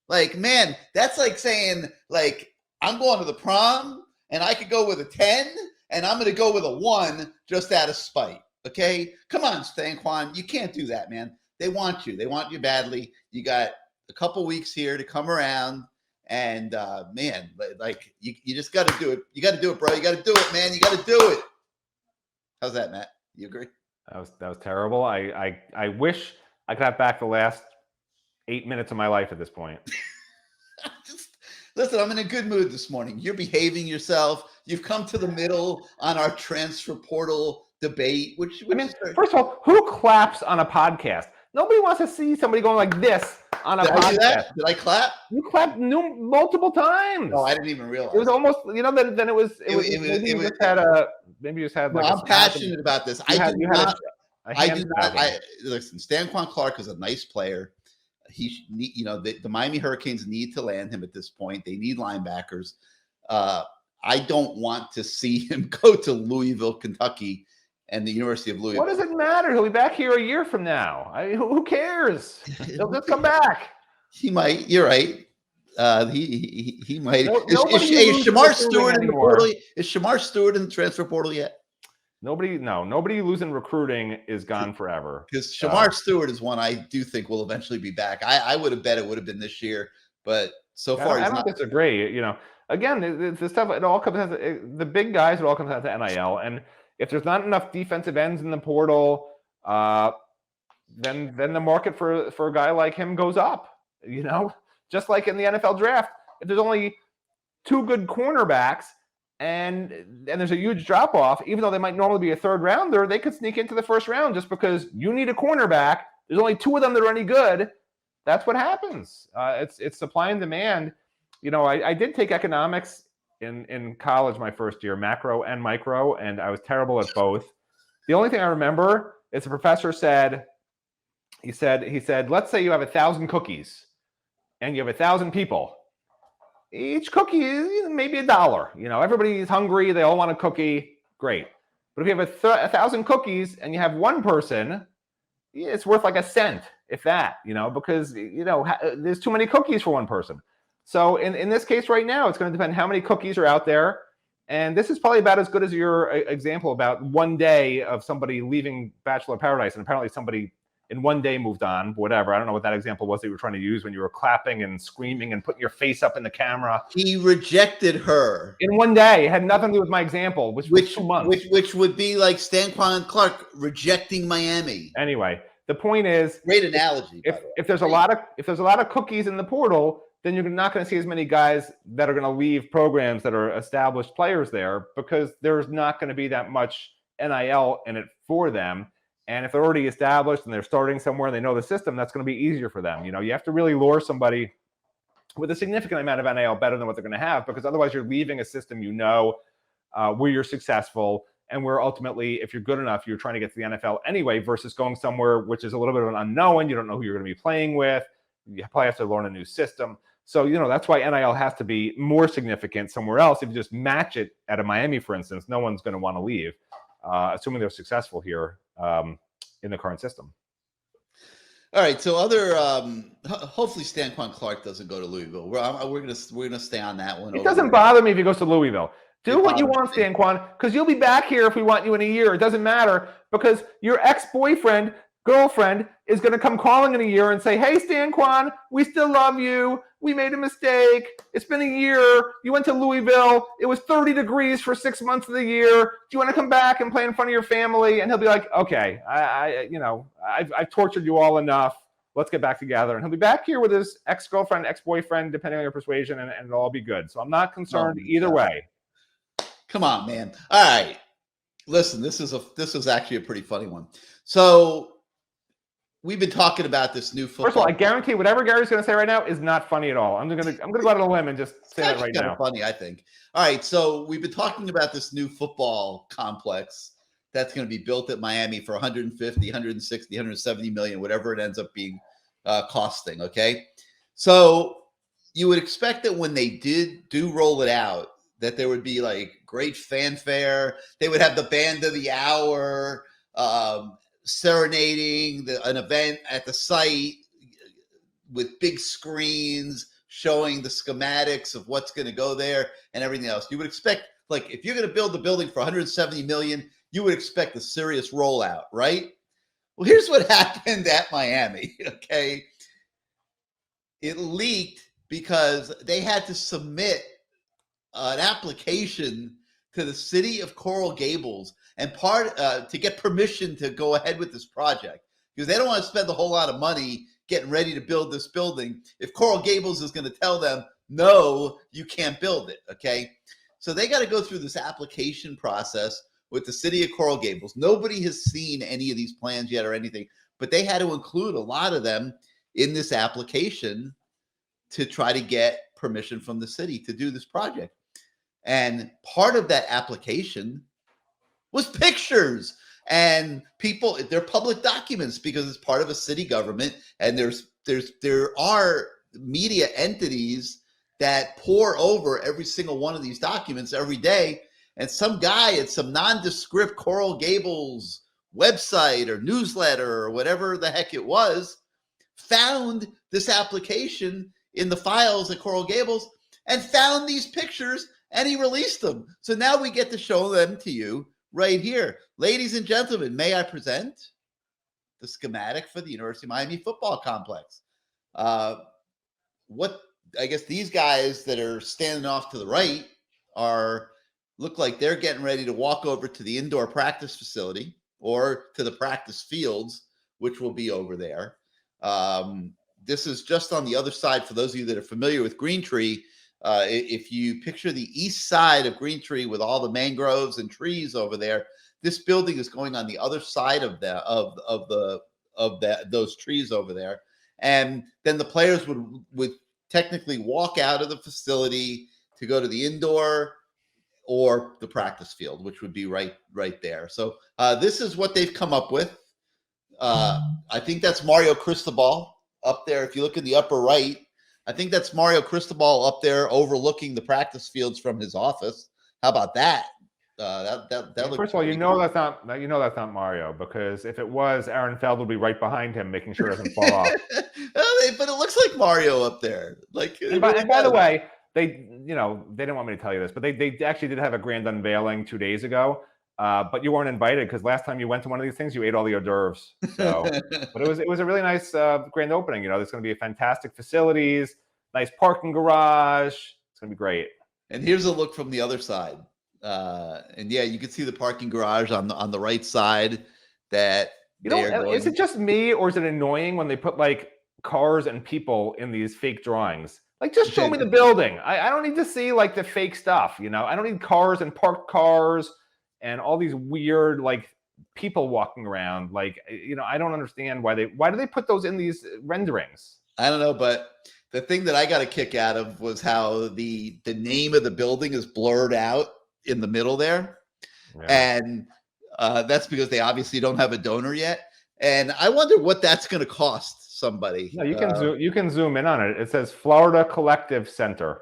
Like, man, that's like saying, like, I'm going to the prom, and I could go with a 10, and I'm going to go with a 1 just out of spite. Okay, come on, Stanquan. You can't do that, man. They want you. They want you badly. You got a couple weeks here to come around, and man, like you just got to do it. You got to do it, bro. You got to do it, man. You got to do it. How's that, Matt? You agree? That was terrible. I wish I could have back the last 8 minutes of my life at this point. Listen, I'm in a good mood this morning. You're behaving yourself. You've come to the middle on our transfer portal debate, which I mean, first of all, who claps on a podcast? Nobody wants to see somebody going like this on a podcast. Did I clap? You clapped multiple times. No, I didn't even realize. It was almost, then it was. Maybe you just had like. No, I'm passionate about this. I do not. Listen, Stanquan Clark is a nice player. The Miami Hurricanes need to land him at this point. They need linebackers. I don't want to see him go to Louisville, Kentucky, and the University of Louisville. What does it matter? He'll be back here a year from now. Who cares? He'll just come back. He might. You're right. He might. Is Shamar Stewart in the portal? Is Shamar Stewart in the transfer portal yet? Nobody losing recruiting is gone forever. Because Shamar Stewart is one I do think will eventually be back. I would have bet it would have been this year, but so far I don't disagree. Again, the stuff, it all comes down to the big guys. It all comes down to NIL, and if there's not enough defensive ends in the portal, then the market for a guy like him goes up. Just like in the NFL draft, if there's only 2 good cornerbacks and there's a huge drop off, even though they might normally be a third rounder, they could sneak into the first round just because you need a cornerback. There's only 2 of them that are any good. That's what happens. It's supply and demand. I did take economics in college my first year, macro and micro, and I was terrible at both. The only thing I remember is the professor said, he said, let's say you have 1,000 cookies and you have 1,000 people. Each cookie is maybe $1. Everybody's hungry. They all want a cookie. Great. But if you have 1,000 cookies and you have one person, it's worth like a cent, if that, because, there's too many cookies for one person. So in this case right now, it's going to depend how many cookies are out there. And this is probably about as good as your example about one day of somebody leaving Bachelor of Paradise. And apparently somebody in one day moved on, whatever. I don't know what that example was that you were trying to use when you were clapping and screaming and putting your face up in the camera. He rejected her. In one day. It had nothing to do with my example, which was 2 months. Which would be like Stanquan Clark rejecting Miami. Anyway, the point is, great analogy. If there's a lot of cookies in the portal, then you're not going to see as many guys that are going to leave programs that are established players there, because there's not going to be that much NIL in it for them. And if they're already established and they're starting somewhere and they know the system, that's going to be easier for them. You have to really lure somebody with a significant amount of NIL better than what they're going to have, because otherwise you're leaving a system where you're successful and where ultimately, if you're good enough, you're trying to get to the NFL anyway, versus going somewhere which is a little bit of an unknown. You don't know who you're going to be playing with. You probably have to learn a new system. So, that's why NIL has to be more significant somewhere else. If you just match it at a Miami, for instance, no one's going to want to leave, assuming they're successful here in the current system. All right. So hopefully Stanquan Clark doesn't go to Louisville. We're gonna stay on that one. It doesn't bother me if he goes to Louisville. Do what you want, Stanquan, because you'll be back here if we want you in a year. It doesn't matter, because your ex-boyfriend, girlfriend is going to come calling in a year and say, hey, Stanquan, we still love you. We made a mistake. It's been a year. You went to Louisville. It was 30 degrees for 6 months of the year. Do you want to come back and play in front of your family? And he'll be like, okay, I've tortured you all enough. Let's get back together. And he'll be back here with his ex-girlfriend, ex-boyfriend, depending on your persuasion, and it'll all be good. So I'm not concerned either way. Come on, man. All right. Listen, this is actually a pretty funny one. So we've been talking about this new football. First of all, I guarantee whatever Gary's going to say right now is not funny at all. I'm going to go out on a limb and just say that right now. Funny, I think. All right, so we've been talking about this new football complex that's going to be built at Miami for 150, 160, 170 million, whatever it ends up being costing. Okay, so you would expect that when they do roll it out, that there would be like great fanfare. They would have the band of the hour, serenading an event at the site with big screens showing the schematics of what's going to go there and everything else. You would expect, like, if you're going to build the building for 170 million, you would expect a serious rollout, right? Well, here's what happened at Miami. Okay. It leaked because they had to submit an application to the city of Coral Gables and to get permission to go ahead with this project, because they don't want to spend a whole lot of money getting ready to build this building if Coral Gables is going to tell them, no, you can't build it. Okay. So they got to go through this application process with the city of Coral Gables. Nobody has seen any of these plans yet or anything, but they had to include a lot of them in this application to try to get permission from the city to do this project. And part of that application was pictures, and they're public documents because it's part of a city government. And there are media entities that pour over every single one of these documents every day. And some guy at some nondescript Coral Gables website or newsletter or whatever the heck it was found this application in the files at Coral Gables and found these pictures, and he released them. So now we get to show them to you right here. Ladies and gentlemen, may I present the schematic for the University of Miami football complex. What I guess these guys that are standing off to the right look like they're getting ready to walk over to the indoor practice facility or to the practice fields, which will be over there. This is just on the other side. For those of you that are familiar with Green Tree, If you picture the east side of Green Tree with all the mangroves and trees over there, this building is going on the other side of those trees over there, and then the players would technically walk out of the facility to go to the indoor or the practice field, which would be right there. So this is what they've come up with. I think that's Mario Cristobal up there. If you look in the upper right, I think that's Mario Cristobal up there overlooking the practice fields from his office. How about that? First of all, that's not Mario, because if it was, Aaron Feld would be right behind him, making sure it doesn't fall off. But it looks like Mario up there. And by the way, they didn't want me to tell you this, but they actually did have a grand unveiling 2 days ago. But you weren't invited because last time you went to one of these things, you ate all the hors d'oeuvres. So, but it was a really nice grand opening. There's going to be fantastic facilities, nice parking garage. It's going to be great. And here's a look from the other side. And yeah, you can see the parking garage on the right side. Is it just me, or is it annoying when they put cars and people in these fake drawings? Just show me the building. I don't need to see the fake stuff. I don't need cars and parked cars and all these weird people walking around. I don't understand why do they put those in these renderings? I don't know, but the thing that I got a kick out of was how the name of the building is blurred out in the middle there. Yeah. And that's because they obviously don't have a donor yet. And I wonder what that's going to cost somebody. No, you can zoom in on it. It says Florida Collective Center.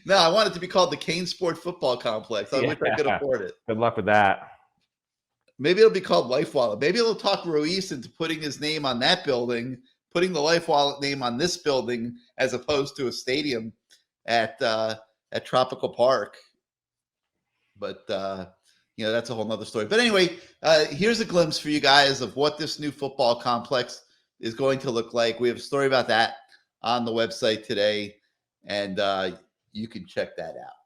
No, I want it to be called the CaneSport Football Complex. I wish I could afford it. Good luck with that. Maybe it'll be called Life Wallet. Maybe it'll talk Ruiz into putting his name on that building, putting the Life Wallet name on this building, as opposed to a stadium at Tropical Park. But that's a whole nother story. But anyway, here's a glimpse for you guys of what this new football complex is going to look like. We have a story about that on the website today, and you can check that out.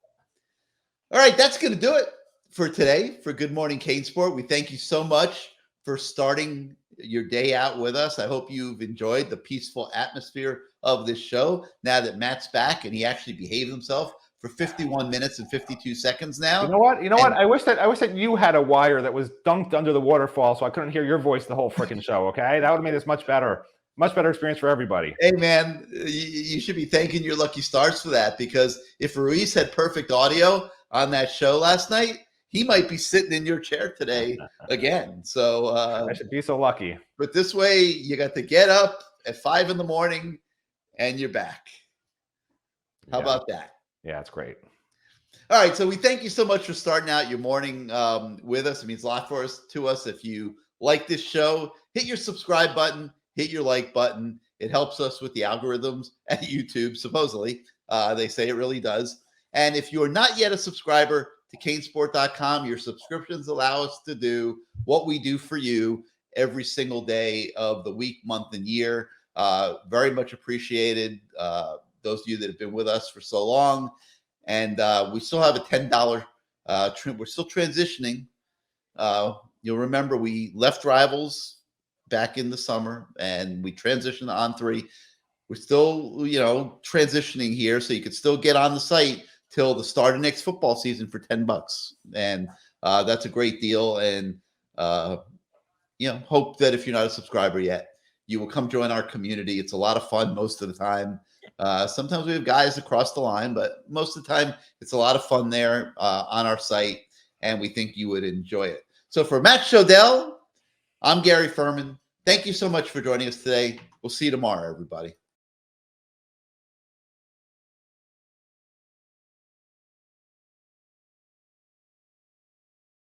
All right, that's going to do it for today for Good Morning CaneSport. We thank you so much for starting your day out with us. I hope you've enjoyed the peaceful atmosphere of this show now that Matt's back and he actually behaved himself for 51 minutes and 52 seconds now. You know what? I wish that you had a wire that was dunked under the waterfall so I couldn't hear your voice the whole freaking show, okay? That would have made this much better. Much better experience for everybody. Hey, man, you should be thanking your lucky stars for that, because if Ruiz had perfect audio on that show last night, he might be sitting in your chair today again. So I should be so lucky. But this way, you got to get up at 5 a.m. and you're back. How about that? Yeah, it's great. All right, so we thank you so much for starting out your morning with us. It means a lot to us. If you like this show, hit your subscribe button. Hit your like button. It helps us with the algorithms at YouTube, supposedly. They say it really does. And if you are not yet a subscriber to CaneSport.com, your subscriptions allow us to do what we do for you every single day of the week, month, and year. Very much appreciated. Those of you that have been with us for so long. And we still have a $10. We're still transitioning. You'll remember we left Rivals back in the summer and we transitioned to On3. We're still, transitioning here, so you could still get on the site till the start of next football season for $10. And that's a great deal. And, hope that if you're not a subscriber yet, you will come join our community. It's a lot of fun most of the time. Sometimes we have guys across the line, but most of the time it's a lot of fun there on our site, and we think you would enjoy it. So for Matt Shodell, I'm Gary Ferman. Thank you so much for joining us today. We'll see you tomorrow, everybody.